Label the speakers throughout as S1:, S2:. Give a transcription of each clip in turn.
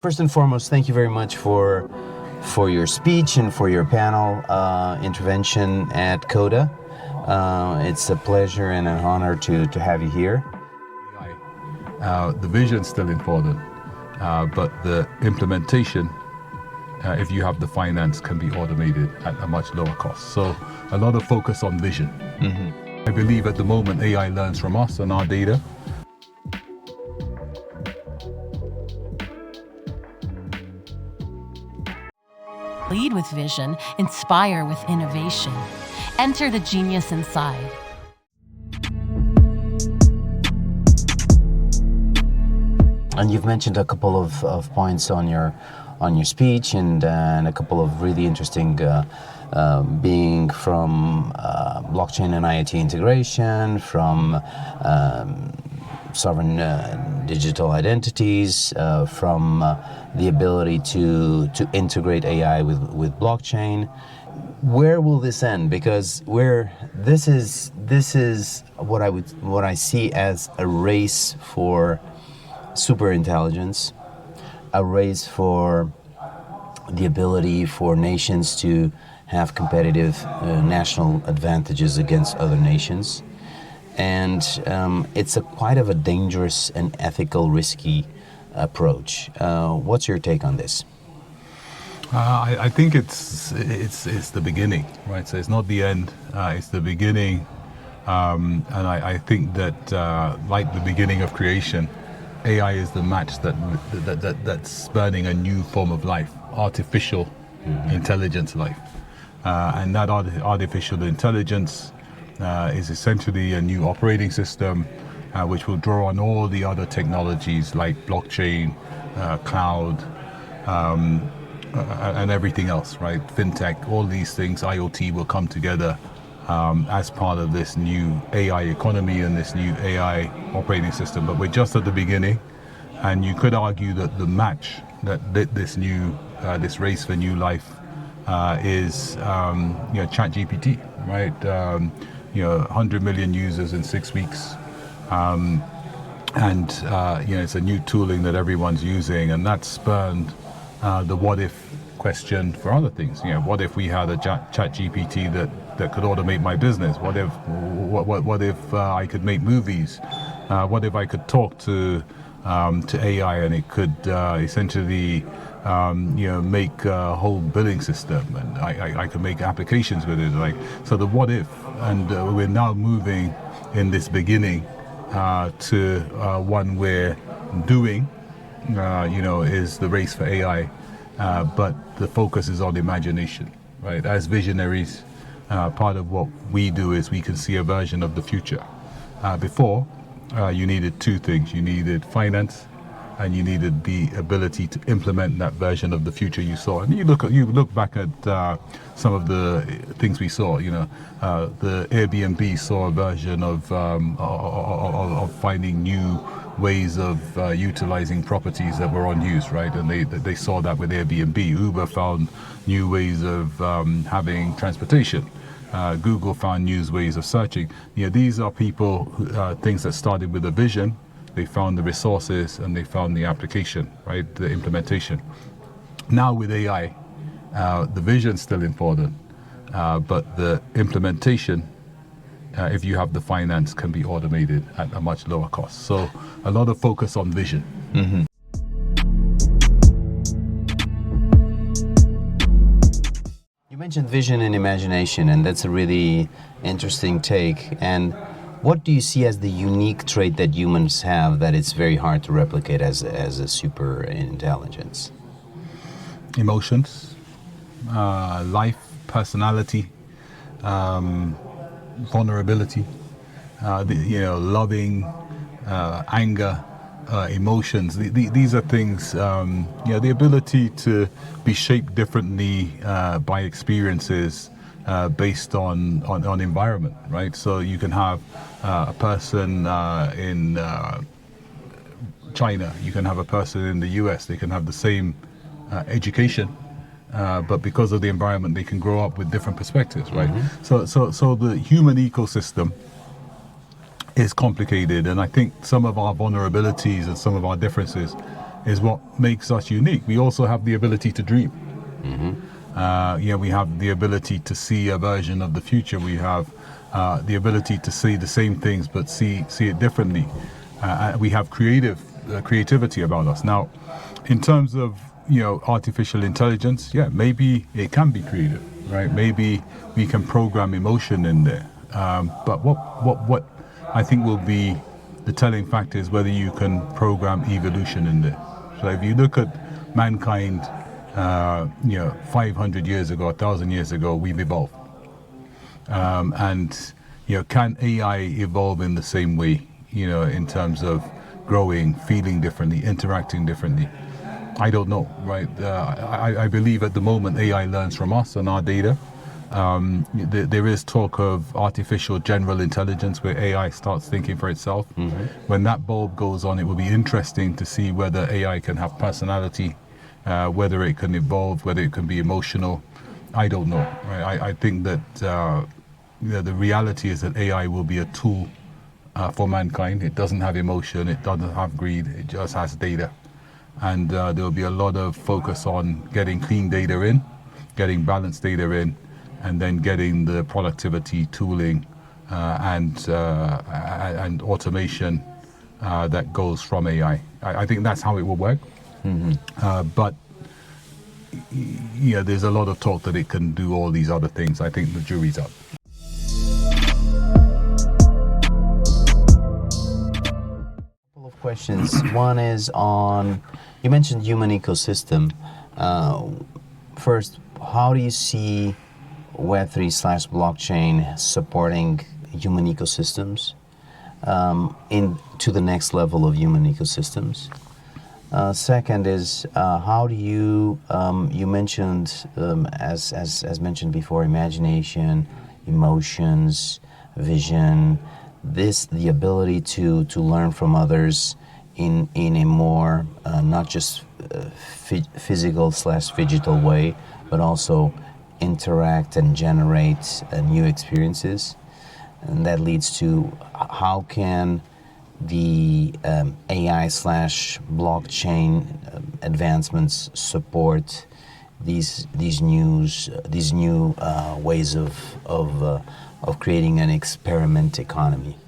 S1: First and foremost, thank you very much for your speech and for your panel intervention at CODA. It's a pleasure and an honor to have you here.
S2: The vision's still important, but the implementation, if you have the finance, can be automated at a much lower cost. So a lot of focus on vision. Mm-hmm. I believe at the moment AI learns from us and our data.
S3: Lead with vision, inspire with innovation. Enter the genius inside.
S1: And you've mentioned a couple of points on your speech and a couple of really interesting being from blockchain and IoT integration, from sovereign digital identities, from the ability to integrate AI with blockchain. Where will this end? Because this is what I see as a race for super intelligence, a race for the ability for nations to have competitive national advantages against other nations. And it's quite of a dangerous and ethical, risky approach. What's your take on this?
S2: I think it's the beginning, right? So it's not the end, it's the beginning. And I think that like the beginning of creation, AI is the match that's spurning a new form of life, artificial intelligence life. And that artificial intelligence is essentially a new operating system which will draw on all the other technologies like blockchain, cloud, and everything else, right? Fintech, all these things, IoT will come together as part of this new AI economy and this new AI operating system. But we're just at the beginning, and you could argue that the match that this race for new life is ChatGPT, right? 100 million users in 6 weeks, and it's a new tooling that everyone's using, and that spurned the what if question for other things. What if we had a ChatGPT that could automate my business? What if I could make movies? What if I could talk to AI and it could essentially make a whole billing system, and I could make applications with it. So the what if, and we're now moving in this beginning to one where doing, is the race for AI, but the focus is on imagination, right? As visionaries, part of what we do is we can see a version of the future. Before, you needed two things. You needed finance, and you needed the ability to implement that version of the future you saw. And you look back at some of the things we saw. The Airbnb saw a version of finding new ways of utilizing properties that were unused, right? And they saw that with Airbnb. Uber found new ways of having transportation. Google found new ways of searching. These are people, things that started with a vision. They found the resources and they found the application, right? The implementation. Now with AI, the vision's still important, but the implementation, if you have the finance, can be automated at a much lower cost. So a lot of focus on vision.
S1: Mm-hmm. You mentioned vision and imagination, and that's a really interesting take. And what do you see as the unique trait that humans have that it's very hard to replicate as a super intelligence?
S2: Emotions, life, personality, vulnerability, loving, anger, emotions. These are things, the ability to be shaped differently by experiences based on environment, right? So you can have a person in China, you can have a person in the US, they can have the same education, but because of the environment, they can grow up with different perspectives, right? Mm-hmm. So the human ecosystem is complicated, and I think some of our vulnerabilities and some of our differences is what makes us unique. We also have the ability to dream. We have the ability to see a version of the future. We have the ability to see the same things but see it differently. We have creativity about us. Now, in terms of artificial intelligence, maybe it can be creative, right? Maybe we can program emotion in there. But what I think will be the telling factor is whether you can program evolution in there. So if you look at mankind, 500 years ago, 1,000 years ago, we've evolved. And can AI evolve in the same way, in terms of growing, feeling differently, interacting differently? I don't know, right? I believe at the moment AI learns from us and our data. There is talk of artificial general intelligence where AI starts thinking for itself. When that bulb goes on, it will be interesting to see whether AI can have personality, whether it can evolve, whether it can be emotional. I don't know, right? I think that the reality is that AI will be a tool for mankind. It doesn't have emotion, it doesn't have greed, it just has data. And there will be a lot of focus on getting clean data in, getting balanced data in, and then getting the productivity tooling and automation that goes from AI. I think that's how it will work. But there's a lot of talk that it can do all these other things. I think the jury's out.
S1: Couple of questions. One is on, you mentioned human ecosystem. First, how do you see Web3/blockchain supporting human ecosystems to the next level of human ecosystems? Second is, how do you mentioned, as mentioned before, imagination, emotions, vision, the ability to learn from others in a more not just physical/digital way, but also interact and generate new experiences. And that leads to how can the AI/blockchain advancements support these new ways of creating an experiment economy.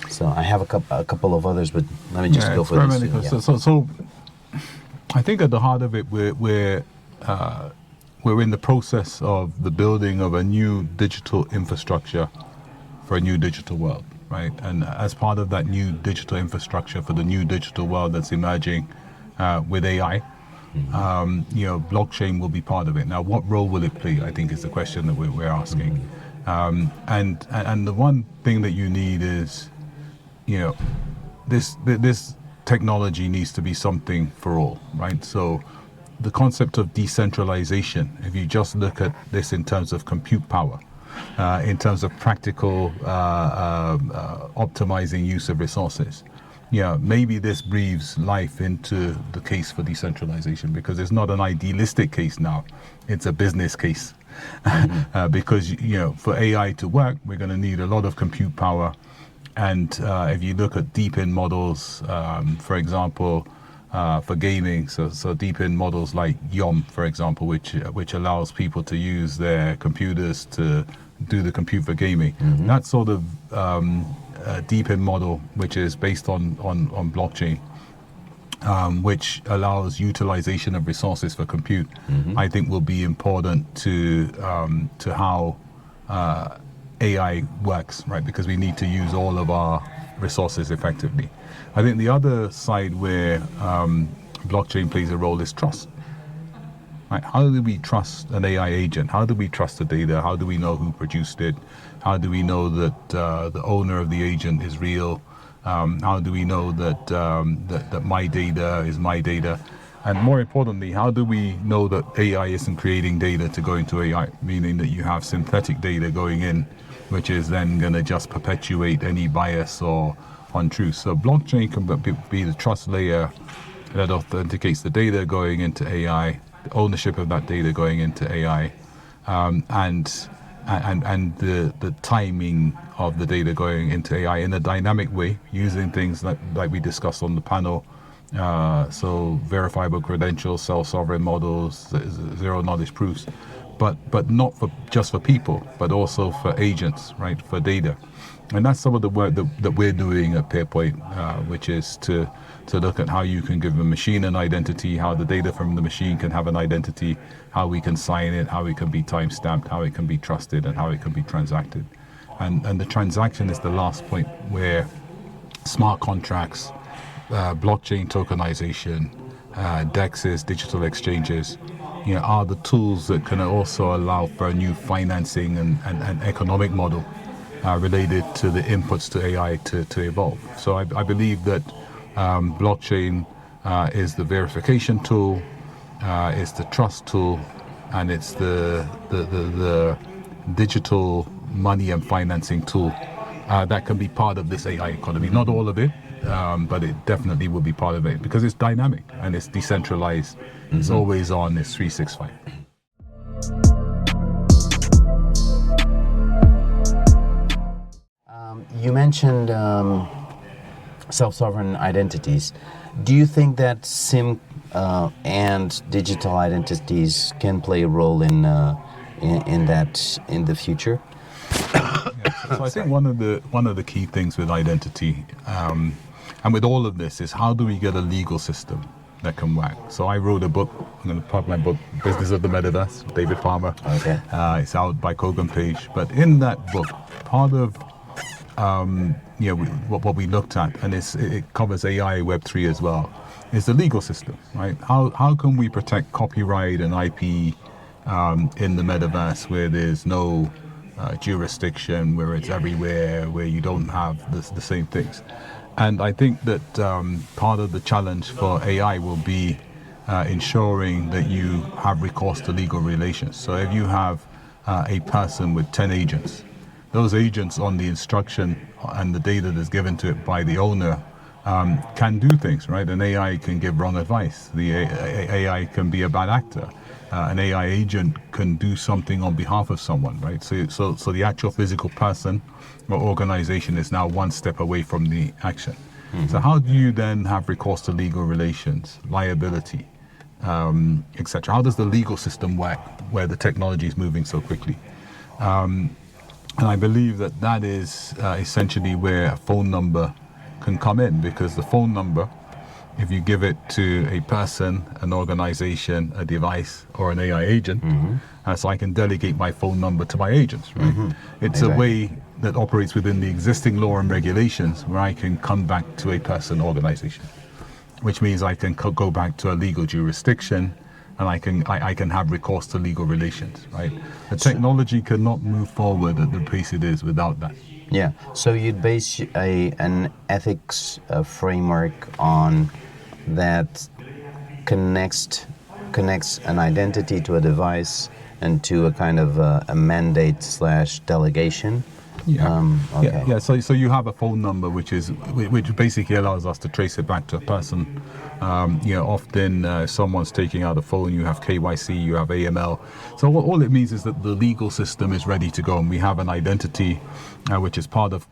S1: So I have a couple of others, but let me just go for this.
S2: So I think at the heart of it, we're in the process of the building of a new digital infrastructure for a new digital world, right? And as part of that new digital infrastructure for the new digital world that's emerging with AI, blockchain will be part of it. Now, what role will it play? I think is the question that we're asking. And the one thing that you need is, this technology needs to be something for all, right? So the concept of decentralization, if you just look at this in terms of compute power, in terms of practical optimizing use of resources, maybe this breathes life into the case for decentralization, because it's not an idealistic case now, it's a business case. Because for AI to work, we're going to need a lot of compute power. And if you look at deep-in models, for example, for gaming, so deep-in models like YOM, for example, which allows people to use their computers to do the compute for gaming. That sort of deep-in model, which is based on blockchain, which allows utilization of resources for compute, I think will be important to how AI works, right? Because we need to use all of our resources effectively. I think the other side where blockchain plays a role is trust. Right? How do we trust an AI agent? How do we trust the data? How do we know who produced it? How do we know that the owner of the agent is real? How do we know that my data is my data? And more importantly, how do we know that AI isn't creating data to go into AI, meaning that you have synthetic data going in, which is then going to just perpetuate any bias or untruth? So blockchain can be the trust layer that authenticates the data going into AI, the ownership of that data going into AI, and the timing of the data going into AI in a dynamic way, using things like we discussed on the panel, So verifiable credentials, self-sovereign models, zero knowledge proofs, but not for just for people, but also for agents, right? For data, and that's some of the work that we're doing at Peerpoint, which is to look at how you can give a machine an identity, how the data from the machine can have an identity, how we can sign it, how it can be time-stamped, how it can be trusted, and how it can be transacted. And the transaction is the last point where smart contracts, blockchain tokenization, DEXs, digital exchanges, are the tools that can also allow for a new financing and economic model related to the inputs to AI to evolve. So I believe that blockchain is the verification tool, is the trust tool, and it's the digital money and financing tool that can be part of this AI economy. Not all of it, but it definitely will be part of it because it's dynamic and it's decentralized. It's always on, it's 365.
S1: You mentioned self-sovereign identities. Do you think that SIM and digital identities can play a role in that in the future?
S2: So I think one of the key things with identity and with all of this is how do we get a legal system that can work? So I wrote a book. I'm going to plug my book, Business of the Metaverse, David Palmer.
S1: Okay.
S2: It's out by Kogan Page. But in that book, part of what we looked at, and it covers AI, Web3 as well, is the legal system, right? How can we protect copyright and IP in the metaverse where there's no jurisdiction, where it's everywhere, where you don't have the same things? And I think that part of the challenge for AI will be ensuring that you have recourse to legal relations. So if you have a person with 10 agents, those agents on the instruction and the data that's given to it by the owner can do things, right? An AI can give wrong advice. The AI can be a bad actor. An AI agent can do something on behalf of someone, right? So the actual physical person or organization is now one step away from the action. So how do you then have recourse to legal relations, liability, etc.? How does the legal system work where the technology is moving so quickly? And I believe that is essentially where a phone number can come in, because the phone number, if you give it to a person, an organization, a device, or an AI agent, so I can delegate my phone number to my agents, right? It's a way that operates within the existing law and regulations where I can come back to a person, organization, which means I can go back to a legal jurisdiction, and I can have recourse to legal relations, right? The technology cannot move forward at the pace it is without that.
S1: Yeah. So you'd base an ethics framework on that connects an identity to a device and to a kind of a mandate / delegation.
S2: Yeah.
S1: Okay.
S2: Yeah. So you have a phone number which basically allows us to trace it back to a person. Often someone's taking out a phone, you have KYC, you have AML. So all it means is that the legal system is ready to go, and we have an identity which is part of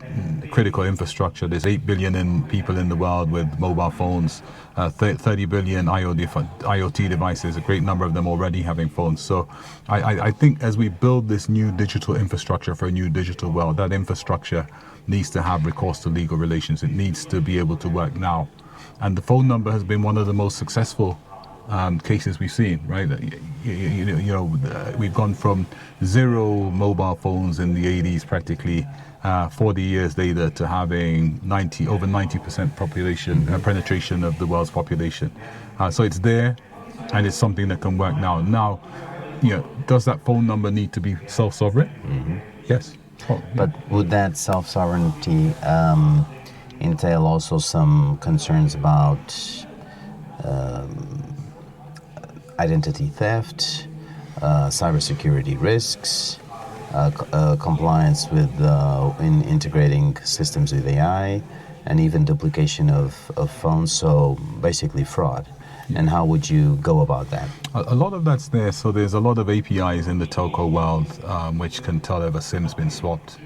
S2: critical infrastructure. There's 8 billion people in the world with mobile phones, 30 billion IoT devices, a great number of them already having phones. So I think as we build this new digital infrastructure for a new digital world, that infrastructure needs to have recourse to legal relations. It needs to be able to work now. And the phone number has been one of the most successful cases we've seen, right? We've gone from 0 mobile phones in the 80s, practically 40 years later, to having over 90% population penetration of the world's population. So it's there, and it's something that can work now. Now, does that phone number need to be self-sovereign? Yes.
S1: But would that self-sovereignty entail also some concerns about identity theft, cybersecurity risks, compliance with in integrating systems with AI, and even duplication of phones, so basically fraud? And how would you go about that?
S2: A lot of that's there. So there's a lot of APIs in the telco world which can tell if a SIM's been swapped.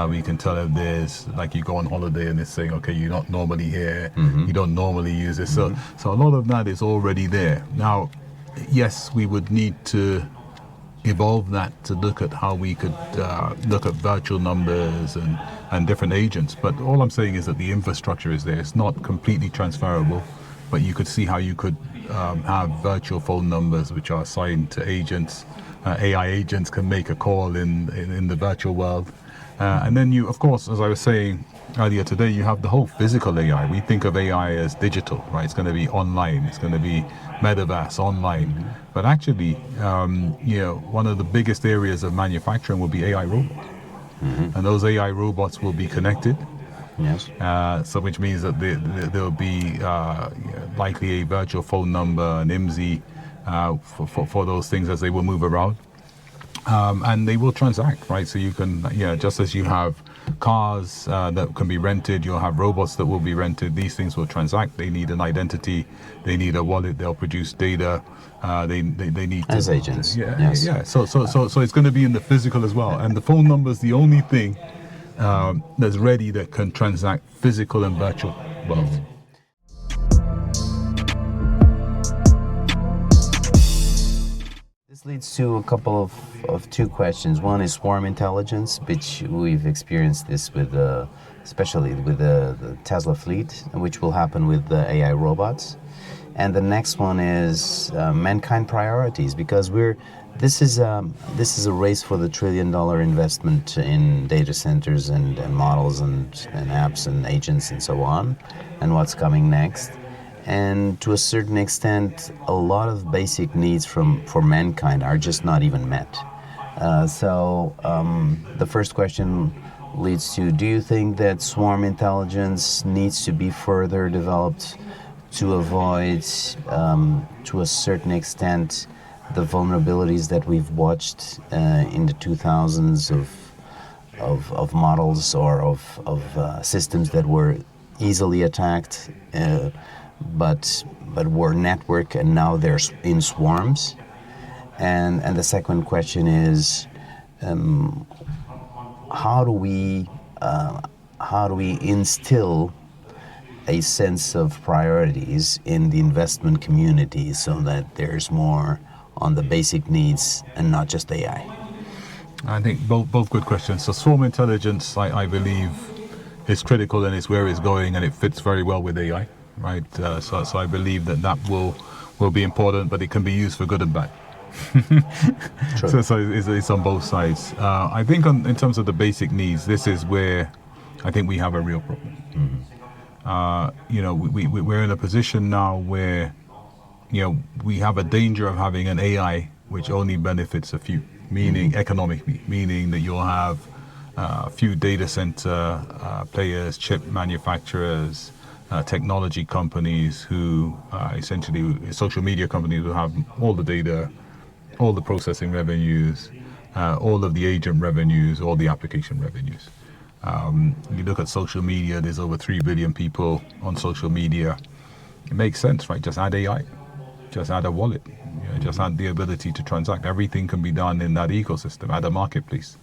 S2: We can tell if there's, like, you go on holiday and it's saying, okay, you're not normally here, you don't normally use this. So a lot of that is already there. Now, yes, we would need to evolve that to look at how we could look at virtual numbers and different agents. But all I'm saying is that the infrastructure is there. It's not completely transferable, but you could see how you could have virtual phone numbers which are assigned to agents. AI agents can make a call in the virtual world. And then you, of course, as I was saying earlier today, you have the whole physical AI. We think of AI as digital, right? It's going to be online. It's going to be metaverse, online. But actually, one of the biggest areas of manufacturing will be AI robots. And those AI robots will be connected.
S1: Yes.
S2: So which means that there will be likely a virtual phone number, an IMSI, for those things as they will move around. And they will transact, right? So you can, just as you have cars that can be rented, you'll have robots that will be rented. These things will transact. They need an identity. They need a wallet. They'll produce data. They need
S1: as agents.
S2: Yes. Yeah. So it's going to be in the physical as well. And the phone number is the only thing that's ready that can transact physical and virtual wealth.
S1: This leads to a couple of two questions. One is swarm intelligence, which we've experienced this with, especially with the Tesla fleet, which will happen with the AI robots. And the next one is mankind priorities, because this is a race for the $1 trillion investment in data centers and models and apps and agents and so on, and what's coming next. And to a certain extent, a lot of basic needs for mankind are just not even met. So the first question leads to, do you think that swarm intelligence needs to be further developed to avoid, to a certain extent, the vulnerabilities that we've watched in the 2000s of models or of systems that were easily attacked, but were network, and now they're in swarms? And the second question is, how do we instill a sense of priorities in the investment community so that there's more on the basic needs and not just AI?
S2: I think both good questions. So swarm intelligence, I believe, is critical, and it's where it's going, and it fits very well with AI, right? So I believe that will be important, but it can be used for good and bad. So it's on both sides. I think in terms of the basic needs, this is where I think we have a real problem. We're in a position now where we have a danger of having an AI which only benefits a few, meaning economically, meaning that you'll have a few data center players, chip manufacturers, technology companies who essentially social media companies who have all the data, all the processing revenues, all of the agent revenues, all the application revenues. You look at social media, there's over 3 billion people on social media. It makes sense, right? Just add AI, just add a wallet, just add the ability to transact. Everything can be done in that ecosystem, add a marketplace.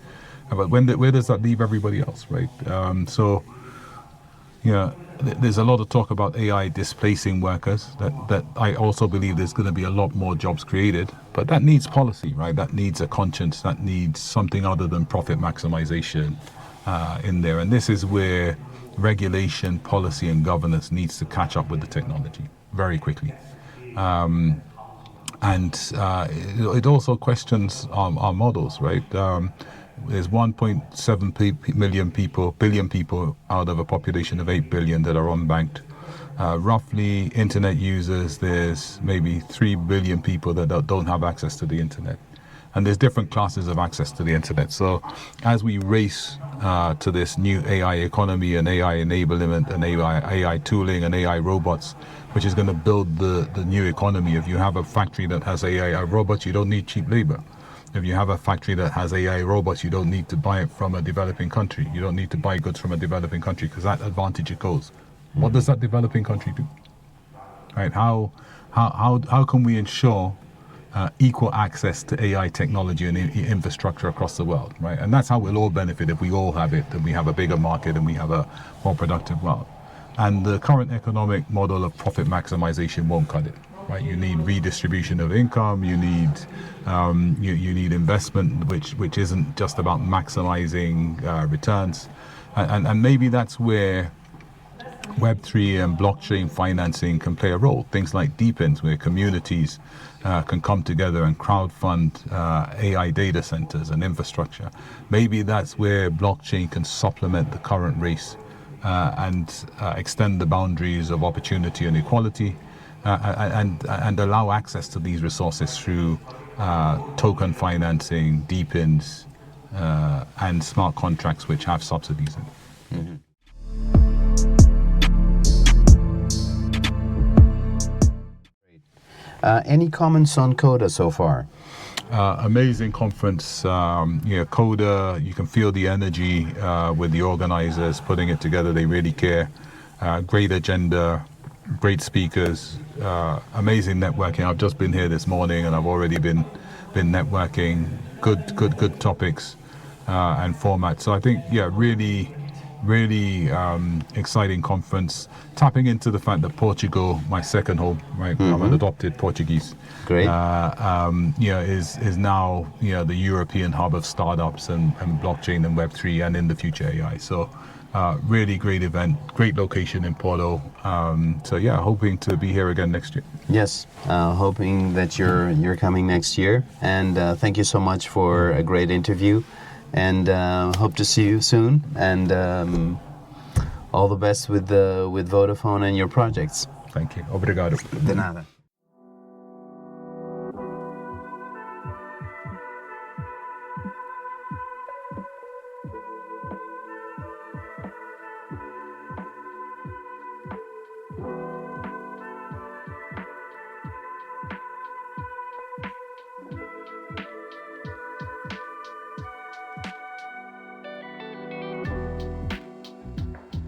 S2: But where does that leave everybody else, right? There's a lot of talk about AI displacing workers. That I also believe there's going to be a lot more jobs created, but that needs policy, right? That needs a conscience, that needs something other than profit maximization in there. And this is where regulation, policy, and governance needs to catch up with the technology very quickly. It also questions our models, right? There's 1.7 billion people out of a population of 8 billion that are unbanked. Roughly, internet users, there's maybe 3 billion people that don't have access to the internet. And there's different classes of access to the internet. So as we race to this new AI economy and AI enablement and AI tooling and AI robots, which is going to build the new economy. If you have a factory that has AI robots, you don't need cheap labor. If you have a factory that has AI robots, you don't need to buy it from a developing country. You don't need to buy goods from a developing country because that advantage it goes. What does that developing country do? Right? How can we ensure equal access to AI technology and infrastructure across the world, right? And that's how we'll all benefit if we all have it, and we have a bigger market and we have a more productive world. And the current economic model of profit maximization won't cut it, right? You need redistribution of income. You need you need investment, which isn't just about maximizing returns, and maybe that's where Web3 and blockchain financing can play a role. Things like deepins, where communities can come together and crowdfund AI data centers and infrastructure. Maybe that's where blockchain can supplement the current race and extend the boundaries of opportunity and equality, and allow access to these resources through token financing, deepins, and smart contracts which have subsidies in it.
S1: Mm-hmm. Any comments on Coda so far?
S2: Amazing conference. Coda, you can feel the energy with the organizers putting it together. They really care. Great agenda, great speakers, amazing networking. I've just been here this morning and I've already been networking. Good topics and format. So I think, really exciting conference, tapping into the fact that Portugal, my second home, right? Mm-hmm. I'm an adopted Portuguese.
S1: Great.
S2: Is now the European hub of startups and blockchain and Web3 and in the future AI. So really great event, great location in Porto. Hoping to be here again next year.
S1: Yes, hoping that you're coming next year. And thank you so much for a great interview. And hope to see you soon. And all the best with Vodafone and your projects.
S2: Thank you. Obrigado.
S1: De nada.